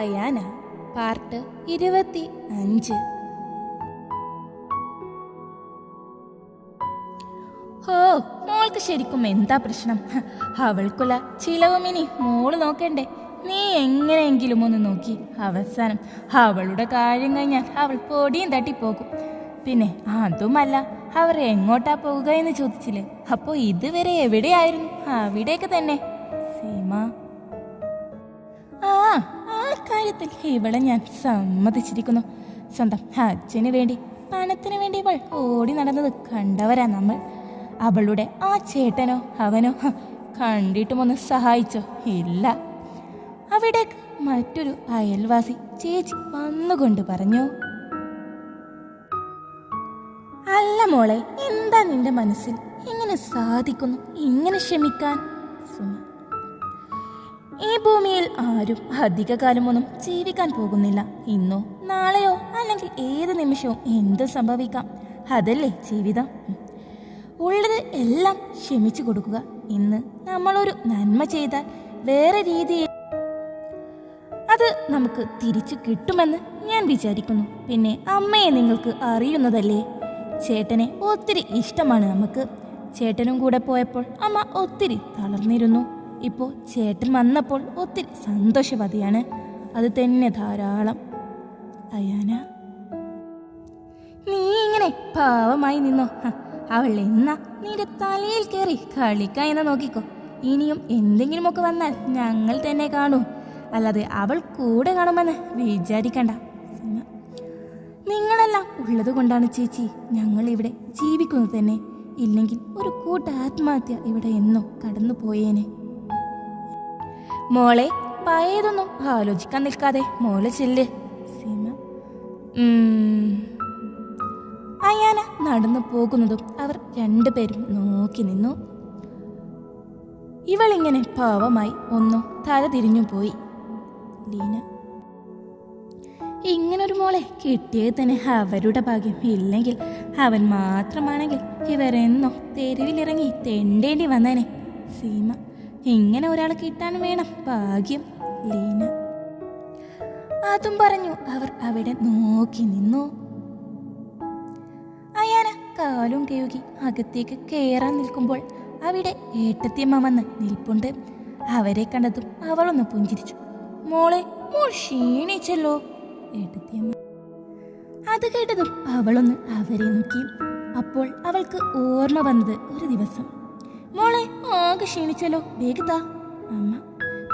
Ayana part 25. ഓ, മോൾക്ക് ശരിക്കും എന്താ പ്രശ്നം? അവൾക്കുള്ള ചിലവും ഇനി മോള് നോക്കണ്ടേ? നീ എങ്ങനെയെങ്കിലും ഒന്ന് നോക്കി. അവസാനം അവളുടെ കാര്യം കഴിഞ്ഞാൽ അവൾ പൊടിയും തട്ടിപ്പോകും. പിന്നെ അതുമല്ല, അവർ എങ്ങോട്ടാ പോകുക എന്ന് ചോദിച്ചില്ലേ? അപ്പോ ഇതുവരെ എവിടെയായിരുന്നു? അവിടേക്ക് തന്നെ. സീമ, ആ കാര്യത്തിൽ ഇവളെ ഞാൻ സമ്മതിച്ചിരിക്കുന്നു. സ്വന്തം അച്ഛന് വേണ്ടി, പണത്തിന് വേണ്ടി ഇവൾ ഓടി നടന്നത് കണ്ടവരാ നമ്മൾ. അവളുടെ ആ ചേട്ടനോ അവനോ കണ്ടിട്ടുമൊന്ന് സഹായിച്ചോ? ഇല്ല. അവിടേക്ക് മറ്റൊരു അയൽവാസി ചേച്ചി വന്നുകൊണ്ട് പറഞ്ഞു, അല്ല മോളെ, എന്താ നിന്റെ മനസ്സിൽ? എങ്ങനെ സാധിക്കുന്നു ഇങ്ങനെ ക്ഷമിക്കാൻ? ഈ ഭൂമിയിൽ ആരും അധിക കാലമൊന്നും ജീവിക്കാൻ പോകുന്നില്ല. ഇന്നോ നാളെയോ അല്ലെങ്കിൽ ഏത് നിമിഷവും എന്ത് സംഭവിക്കാം. അതല്ലേ ജീവിതം. ഉള്ളത് എല്ലാം ക്ഷമിച്ചു കൊടുക്കുക. ഇന്ന് നമ്മളൊരു നന്മ ചെയ്താൽ വേറെ രീതിയിൽ അത് നമുക്ക് തിരിച്ചു കിട്ടുമെന്ന് ഞാൻ വിചാരിക്കുന്നു. പിന്നെ അമ്മയെ നിങ്ങൾക്ക് അറിയുന്നതല്ലേ, ചേട്ടനെ ഒത്തിരി ഇഷ്ടമാണ് നമുക്ക്. ചേട്ടനും കൂടെ പോയപ്പോൾ അമ്മ ഒത്തിരി തളർന്നിരുന്നു. ഇപ്പോൾ ചേട്ടൻ വന്നപ്പോൾ ഒത്തിരി സന്തോഷവതിയാണ്. അത് തന്നെ ധാരാളം. അയാന, നീ ഇങ്ങനെ പാവമായി നിന്നോ? അവൾ എന്നാ നിന്റെ തലയിൽ കയറി കളിക്ക എന്ന് നോക്കിക്കോ. ഇനിയും എന്തെങ്കിലുമൊക്കെ വന്നാൽ ഞങ്ങൾ തന്നെ കാണൂ, അല്ലാതെ അവൾ കൂടെ കാണുമെന്ന് വിചാരിക്കണ്ട. നിങ്ങളെല്ലാം ഉള്ളത് കൊണ്ടാണ് ചേച്ചി ഞങ്ങൾ ഇവിടെ ജീവിക്കുന്നത് തന്നെ. ഇല്ലെങ്കിൽ ഒരു കൂട്ട ആത്മഹത്യ ഇവിടെ എന്നോ കടന്നു പോയേനെ. മോളെ, പഴയതൊന്നും ആലോചിക്കാൻ നിൽക്കാതെ മോളെ ചെല്ല്. സീമ, അയാന നടന്നു പോകുന്നതും അവർ രണ്ടുപേരും നോക്കി നിന്നു. ഇവളിങ്ങനെ പാവമായി ഒന്നും തല തിരിഞ്ഞു പോയി. ലീന, ഇങ്ങനൊരു മോളെ കിട്ടിയത് തന്നെ അവരുടെ ഭാഗ്യം. ഇല്ലെങ്കിൽ അവൻ മാത്രമാണെങ്കിൽ ഇവരെന്നോ തെരുവിലിറങ്ങി തെണ്ടേണ്ടി വന്നേനെ. സീമ, ഇങ്ങനെ ഒരാൾ കിട്ടാൻ വേണം ഭാഗ്യം. ലീന, അതും പറഞ്ഞു അവർ അവിടെ നോക്കി നിന്നു. അയാന കാലും കഴുകി അകത്തേക്ക് കയറാൻ നിൽക്കുമ്പോൾ അവിടെ ഏട്ടത്തിയമ്മ വന്ന് നിൽപ്പുണ്ട്. അവരെ കണ്ടതും അവളൊന്ന് പുഞ്ചിരിച്ചു. മോളെ, മോൾ ക്ഷീണിച്ചല്ലോ. ഏട്ടത്തിയമ്മ അത് കേട്ടതും അവളൊന്ന് അവരെ നോക്കി. അപ്പോൾ അവൾക്ക് ഓർമ്മ വന്നത് ഒരു ദിവസം. മോളെ, ആകെ ക്ഷീണിച്ചല്ലോ, വേഗത്താ. അമ്മ,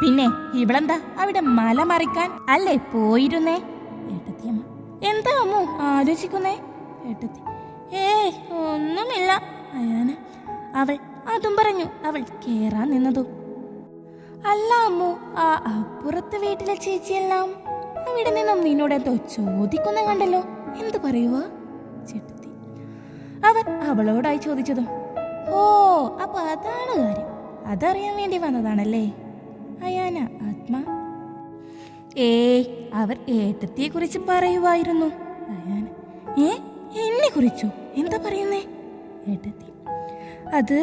പിന്നെ ഇവളെന്താ അവിടെ മല മറിക്കാൻ അല്ലേ പോയിരുന്നേ? ഏട്ടത്തിയമ്മ, എന്താ അമ്മു ആലോചിക്കുന്നേ? ഏട്ടത്തി, ഒന്നുമില്ല. അയാന, അവൾ അതും പറഞ്ഞു അവൾ കേറാൻ നിന്നതും. അല്ല അമ്മു, ആ അപ്പുറത്തെ വീട്ടിലെ ചേച്ചിയെല്ലാം അവിടെ നിന്നും നിന്നോടെന്തോ ചോദിക്കുന്ന കണ്ടല്ലോ, എന്ത് പറയുക? ചേട്ടത്തി, അവർ അവളോടായി ചോദിച്ചതും. ഓ, അപ്പൊ അതാണ് കാര്യം. അതറിയാൻ വേണ്ടി വന്നതാണല്ലേ? അയാന ആത്മ, അവർ ഏട്ടത്തിയെ കുറിച്ച് പറയുമായിരുന്നു. അയാന, എന്നെ കുറിച്ചോ? എന്താ പറയുന്നേ? ഏട്ടത്തി, അത്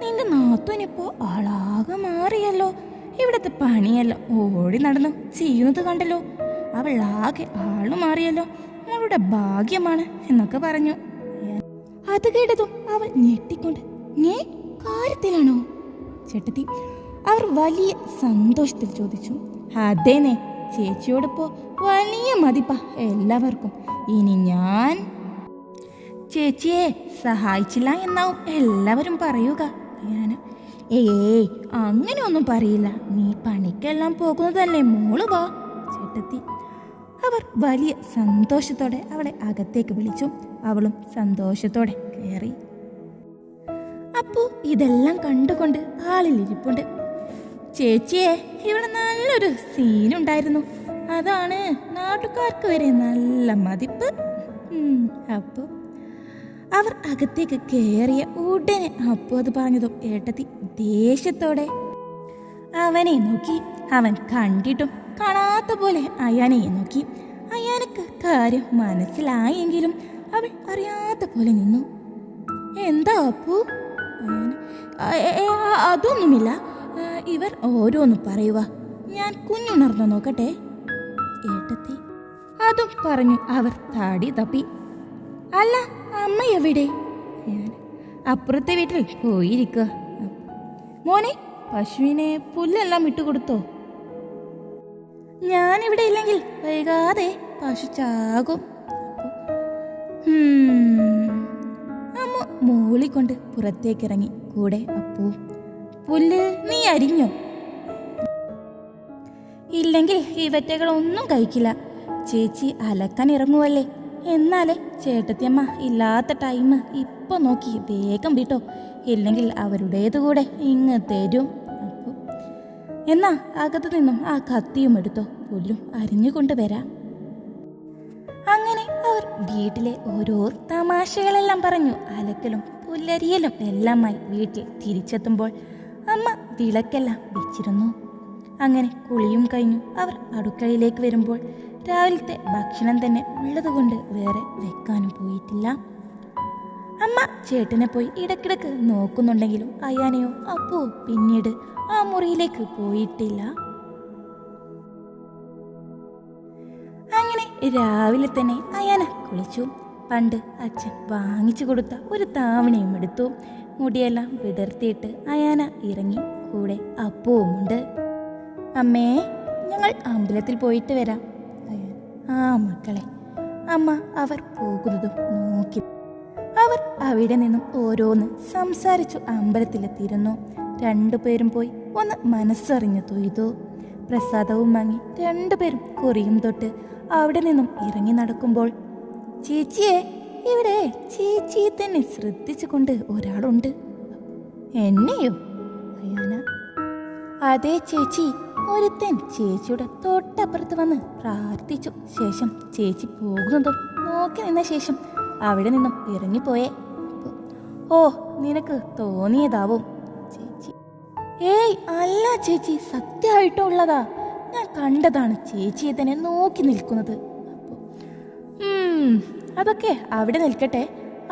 നിന്റെ നാത്തൂനിപ്പോ ആളാകെ മാറിയല്ലോ. ഇവിടത്തെ പണിയെല്ലാം ഓടി നടന്നു ചെയ്യുന്നത് കണ്ടല്ലോ. അവൾ ആകെ ആളു മാറിയല്ലോ. അവളുടെ ഭാഗ്യമാണ് എന്നൊക്കെ പറഞ്ഞു. അത് കേട്ടതും അവൾ ഞെട്ടിക്കൊണ്ട്, കാര്യത്തിലാണോ? ചേട്ടത്തി, അവർ വലിയ സന്തോഷത്തിൽ ചോദിച്ചു. അതേനെ, ചേച്ചിയോടിപ്പോ വലിയ മതിപ്പാ എല്ലാവർക്കും. ഇനി ഞാൻ ചേച്ചിയെ സഹായിച്ചില്ല എന്നാവും എല്ലാവരും പറയുക. ഞാൻ, അങ്ങനെയൊന്നും പറയില്ല. നീ പണിക്കെല്ലാം പോകുന്നതല്ലേ, മോള് വാ. ചേട്ടത്തി, അവർ വലിയ സന്തോഷത്തോടെ അവളെ അകത്തേക്ക് വിളിച്ചു. അവളും സന്തോഷത്തോടെ കയറി. അപ്പോ ഇതെല്ലാം കണ്ടുകൊണ്ട് ആളിലിരിപ്പുണ്ട്. ചേച്ചിയെ, ഇവിടെ നല്ലൊരു സീനുണ്ടായിരുന്നു. അതാണ് നാട്ടുകാർക്ക് വരെ നല്ല മതിപ്പ്. അപ്പോ അവർ അകത്തേക്ക് കയറിയ ഉടനെ അപ്പോ അത് പറഞ്ഞതും ഏട്ടത്തി ദേഷ്യത്തോടെ അവനെ നോക്കി. അവൻ കണ്ടിട്ടും കാണാത്ത പോലെ അയാനയെ നോക്കി. അയാനക്ക് കാര്യം മനസ്സിലായെങ്കിലും അവൾ അറിയാത്ത പോലെ നിന്നു. എന്താ അപ്പു? അതൊന്നുമില്ല, ഇവർ ഓരോന്ന് പറയുക. ഞാൻ കുഞ്ഞുണർന്നു നോക്കട്ടെ. ഏട്ടത്തി. അതും പറഞ്ഞു അവർ താടി തപ്പി. അല്ല, അമ്മ എവിടെ? ഞാൻ അപ്പുറത്തെ വീട്ടിൽ പോയിരിക്കുക. മോനെ, പശുവിനെ പുല്ലെല്ലാം ഇട്ടുകൊടുത്തോ? ഞാനിവിടെ ഇല്ലെങ്കിൽ വൈകാതെ പശു ചാകും. അമ്മ മൂളിക്കൊണ്ട് പുറത്തേക്കിറങ്ങി. കൂടെ അപ്പു. പുല്ല് നീ അരിഞ്ഞോ? ഇല്ലെങ്കിൽ ഇവറ്റകളൊന്നും കഴിക്കില്ല. ചേച്ചി അലക്കാൻ ഇറങ്ങുവല്ലേ. എന്നാലേ ചേട്ടത്തിയമ്മ ഇല്ലാത്ത ടൈം ഇപ്പൊ നോക്കി വേഗം വിട്ടോ, ഇല്ലെങ്കിൽ അവരുടേതുകൂടെ ഇങ്ങ് തരും. അപ്പു. എന്നാ അകത്തു നിന്നും ആ കത്തിയും എടുത്തോ, പുല്ലും അരിഞ്ഞുകൊണ്ട് വരാം. അങ്ങനെ അവർ വീട്ടിലെ ഓരോ തമാശകളെല്ലാം പറഞ്ഞു അലക്കലും പുല്ലരിയലും എല്ലാമായി വീട്ടിൽ തിരിച്ചെത്തുമ്പോൾ അമ്മ വിളക്കെല്ലാം വെച്ചിരുന്നു. അങ്ങനെ കുളിയും കഴിഞ്ഞു അവർ അടുക്കളയിലേക്ക് വരുമ്പോൾ രാവിലത്തെ ഭക്ഷണം തന്നെ ഉള്ളതുകൊണ്ട് വേറെ വെക്കാനും പോയിട്ടില്ല. അമ്മ ചേട്ടനെ പോയി ഇടക്കിടക്ക് നോക്കുന്നുണ്ടെങ്കിലും അയാനെയോ അപ്പോ പിന്നീട് ആ മുറിയിലേക്ക് പോയിട്ടില്ല. അങ്ങനെ രാവിലെ തന്നെ അയാന കുളിച്ചു. പണ്ട് അച്ഛൻ വാങ്ങിച്ചു കൊടുത്ത ഒരു താവണയും എടുത്തു. മുടിയെല്ലാം വിടർത്തിയിട്ട് അയാന ഇറങ്ങി. കൂടെ അപ്പവുമുണ്ട്. അമ്മേ, ഞങ്ങൾ അമ്പലത്തിൽ പോയിട്ട് വരാം. ആ മക്കളെ. അമ്മ അവർ പോകുന്നതും നോക്കി. അവർ അവിടെ നിന്നും ഓരോന്ന് സംസാരിച്ചു അമ്പലത്തിലെത്തിയിരുന്നു. രണ്ടുപേരും പോയി ഒന്ന് മനസ്സറിഞ്ഞു തൊയ്തു. പ്രസാദവും വാങ്ങി രണ്ടുപേരും കുറിയും തൊട്ട് അവിടെ നിന്നും ഇറങ്ങി നടക്കുമ്പോൾ, ചേച്ചിയെ, ഇവിടെ ചേച്ചിയെ തന്നെ ശ്രദ്ധിച്ചുകൊണ്ട് ഒരാളുണ്ട്. എന്നെയോ? അയാന. അതേ ചേച്ചി. ഒരുത്തൻ ചേച്ചിയുടെ തൊട്ടപ്പുറത്ത് വന്ന് പ്രാർത്ഥിച്ചു. ശേഷം ചേച്ചി പോകുന്നതും നോക്കി നിന്ന ശേഷം അവിടെ നിന്നും ഇറങ്ങിപ്പോയേ. ഓ, നിനക്ക് തോന്നിയതാവും ചേച്ചി. ഏയ് അല്ല ചേച്ചി, സത്യമായിട്ടുള്ളതാ. ഞാൻ കണ്ടതാണ് ചേച്ചിയെ തന്നെ നോക്കി നിൽക്കുന്നത്. അതൊക്കെ അവിടെ നിൽക്കട്ടെ.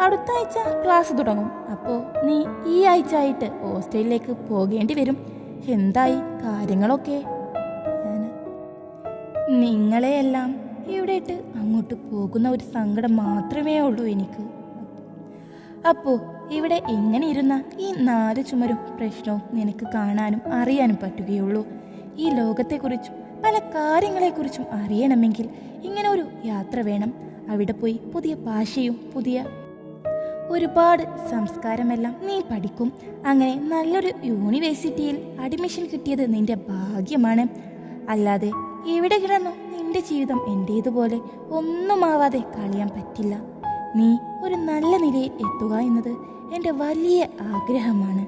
അടുത്ത ആഴ്ച ക്ലാസ് തുടങ്ങും. അപ്പോൾ നീ ഈ ആഴ്ച ആയിട്ട് ഹോസ്റ്റലിലേക്ക് പോകേണ്ടി വരും. എന്തായി കാര്യങ്ങളൊക്കെ? നിങ്ങളെയെല്ലാം ഇവിടെ ഇട്ട് അങ്ങോട്ട് പോകുന്ന ഒരു സങ്കടം മാത്രമേ ഉള്ളൂ എനിക്ക്. അപ്പോൾ ഇവിടെ എങ്ങനെ ഇരുന്ന ഈ 4 ചുമരും പ്രശ്നവും നിനക്ക് കാണാനും അറിയാനും പറ്റുകയുള്ളൂ. ഈ ലോകത്തെക്കുറിച്ചും പല കാര്യങ്ങളെക്കുറിച്ചും അറിയണമെങ്കിൽ ഇങ്ങനെ ഒരു യാത്ര വേണം. അവിടെ പോയി പുതിയ ഭാഷയും പുതിയ ഒരുപാട് സംസ്കാരമെല്ലാം നീ പഠിക്കും. അങ്ങനെ നല്ലൊരു യൂണിവേഴ്സിറ്റിയിൽ അഡ്മിഷൻ കിട്ടിയത് നിന്റെ ഭാഗ്യമാണ്. അല്ലാതെ ഇവിടെ കിടന്നു നിന്റെ ജീവിതം എൻ്റേതുപോലെ ഒന്നുമാവാതെ കളയാൻ പറ്റില്ല. നീ ഒരു നല്ല നിലയിൽ എത്തുക എന്നത് എൻ്റെ വലിയ ആഗ്രഹമാണ്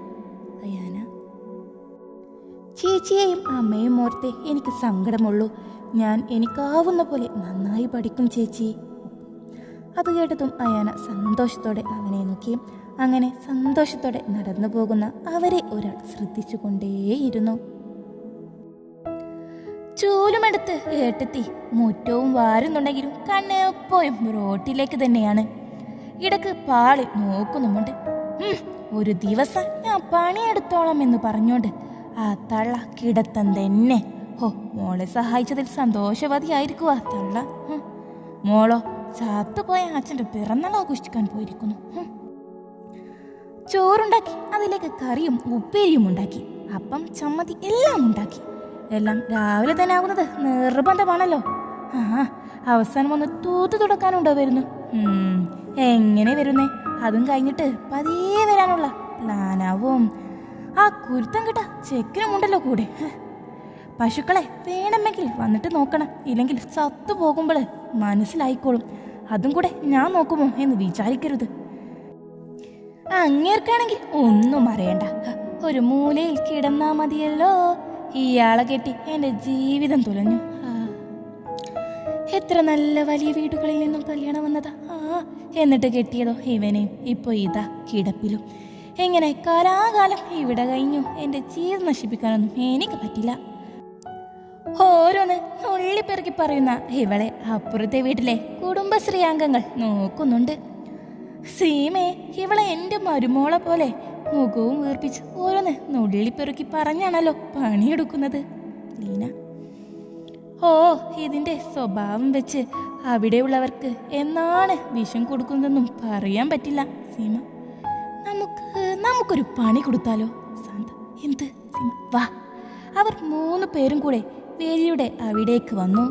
അയാന. ചേച്ചിയെയും അമ്മയും ഓർത്തേ എനിക്ക് സങ്കടമുള്ളൂ. ഞാൻ എനിക്കാവുന്ന പോലെ നന്നായി പഠിക്കും ചേച്ചി. അത് കേട്ടതും അയാന സന്തോഷത്തോടെ അവനെ നോക്കി. അങ്ങനെ സന്തോഷത്തോടെ നടന്നു പോകുന്ന അവരെ ഒരാൾ ശ്രദ്ധിച്ചുകൊണ്ടേയിരുന്നു. ചൂലുമെടുത്ത് ഏട്ടത്തി മുറ്റവും വാരുന്നുണ്ടെങ്കിലും കണ്ണ് എപ്പോഴും റോട്ടിലേക്ക് തന്നെയാണ്. ഇടക്ക് പാളി നോക്കുന്നുമുണ്ട്. ഒരു ദിവസം ഞാൻ പണിയെടുത്തോളാം എന്ന് പറഞ്ഞോണ്ട് ആ തള്ള കിടത്തം തന്നെ. ഹോ, മോളെ സഹായിച്ചതിൽ സന്തോഷവതിയായിരിക്കും ആ തള്ള. മോളോ ചത്തുപോയ അച്ഛൻ്റെ പിറന്നാൾ ആഘോഷിക്കാൻ പോയിരിക്കുന്നു. ചോറുണ്ടാക്കി, അതിലേക്ക് കറിയും ഉപ്പേരിയും ഉണ്ടാക്കി, അപ്പം ചമ്മതി എല്ലാം ഉണ്ടാക്കി. എല്ലാം രാവിലെ തന്നെ ആകുന്നത് നിർബന്ധമാണല്ലോ. അവസാനം ഒന്ന് തൂത്ത് തുടക്കാനുണ്ടോ വരുന്നു? എങ്ങനെ വരുന്നേ? അതും കഴിഞ്ഞിട്ട് പതിയെ വരാനുള്ള പ്ലാനാവും. ആ കുരുത്തം കിട്ട ചെക്കിനുമുണ്ടല്ലോ കൂടെ. പശുക്കളെ വേണമെങ്കിൽ വന്നിട്ട് നോക്കണം, ഇല്ലെങ്കിൽ ചത്തു പോകുമ്പോൾ മനസ്സിലായിക്കോളും. അതും കൂടെ ഞാൻ നോക്കുമോ എന്ന് വിചാരിക്കരുത്. അങ്ങേർക്കാണെങ്കിൽ ഒന്നും അറിയണ്ട, ഒരു മൂലയിൽ കിടന്നാ മതിയല്ലോ. ഇയാളെ കെട്ടി എൻ്റെ ജീവിതം തുലഞ്ഞു. എത്ര നല്ല വലിയ വീടുകളിൽ നിന്നും കല്യാണം വന്നതാ. എന്നിട്ട് കെട്ടിയതോ ഇവനെയും. ഇപ്പോൾ ഇതാ കിടപ്പിലും. എങ്ങനെ കാലാകാലം ഇവിടെ കഴിഞ്ഞു. എൻ്റെ ജീവിതം നശിപ്പിക്കാനൊന്നും എനിക്ക് പറ്റില്ല. ഓരോന്ന് നുള്ളിപ്പെറുക്കി പറയുന്ന ഇവളെ അപ്പുറത്തെ വീട്ടിലെ കുടുംബശ്രീ അംഗങ്ങൾ നോക്കുന്നുണ്ട്. സീമേ, ഇവളെ എൻ്റെ മരുമോളെ പോലെ മുഖവും വീർപ്പിച്ച് ഓരോന്ന് നുള്ളിപ്പെറുക്കി പറഞ്ഞാണല്ലോ പണിയെടുക്കുന്നത്. ലീന. ഓ ഇതിന്റെ സ്വഭാവം വെച്ച് അവിടെയുള്ളവർക്ക് എന്നാണ് വിഷം കൊടുക്കുന്നതെന്നും പറയാൻ പറ്റില്ല. സീമ, നമുക്കൊരു പണി കൊടുത്താലോ? ശാന്ത, എന്ത്? സീമ, വാ. അവർ 3 പേരും കൂടെ വേലിയുടെ അവിടേക്ക് വന്നു.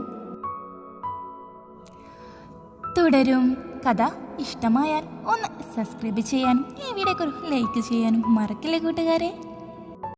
തുടരും. കഥ ഇഷ്ടമായാൽ ഒന്ന് സബ്സ്ക്രൈബ് ചെയ്യാനും ഈ വീഡിയോക്ക് ഒരു ലൈക്ക് ചെയ്യാനും മറക്കില്ലേ കൂട്ടുകാരെ.